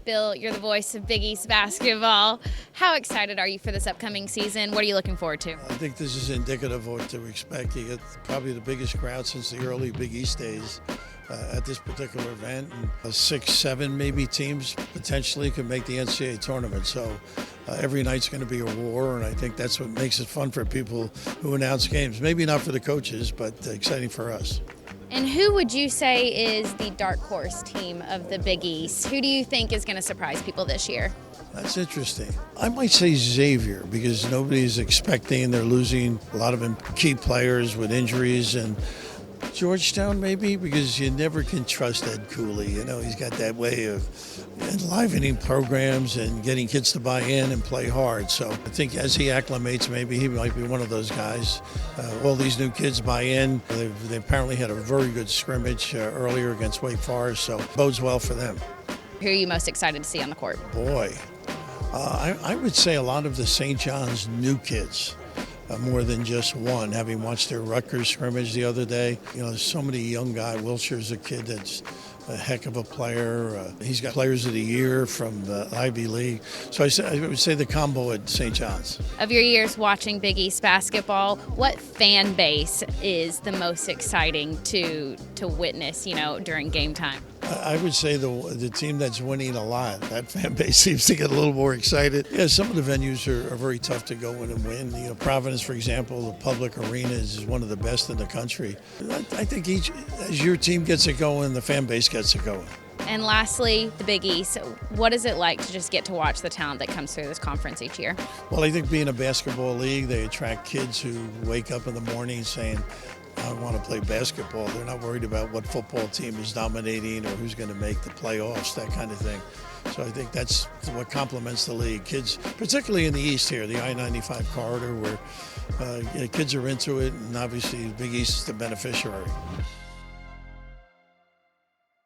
Bill, you're the voice of Big East basketball. How excited are you for this upcoming season? What are you looking forward to? I think this is indicative of what to expect. You get probably the biggest crowd since the early Big East days at this particular event. And 6, 7 maybe teams potentially could make the NCAA tournament. So every night's going to be a war, and I think that's what makes it fun for people who announce games. Maybe not for the coaches, but exciting for us. And who would you say is the dark horse team of the Big East? Who do you think is going to surprise people this year? That's interesting. I might say Xavier because nobody's expecting. They're losing a lot of key players with injuries, and Georgetown maybe because you never can trust Ed Cooley. You know, he's got that way of enlivening programs and getting kids to buy in and play hard. So I think as he acclimates, maybe he might be one of those guys. All these new kids buy in. They apparently had a very good scrimmage earlier against Wake Forest, so bodes well for them. Who are you most excited to see on the court? Boy, I would say a lot of the St. John's new kids. More than just one. Having watched their Rutgers scrimmage the other day, you know, there's so many young guys. Wilshire's a kid that's a heck of a player. He's got Players of the Year from the Ivy League. So I would say the combo at St. John's. Of your years watching Big East basketball, what fan base is the most exciting to witness, you know, during game time? I would say the team that's winning a lot. That fan base seems to get a little more excited. Yeah, some of the venues are very tough to go in and win. You know, Providence, for example, the public arena is one of the best in the country. I think as your team gets it going, the fan base gets it going. And lastly, the Big East. What is it like to just get to watch the talent that comes through this conference each year? Well, I think being a basketball league, they attract kids who wake up in the morning saying, I want to play basketball. They're not worried about what football team is dominating or who's going to make the playoffs, that kind of thing. So I think that's what complements the league. Kids, particularly in the East here, the I-95 corridor, where kids are into it, and obviously the Big East is the beneficiary.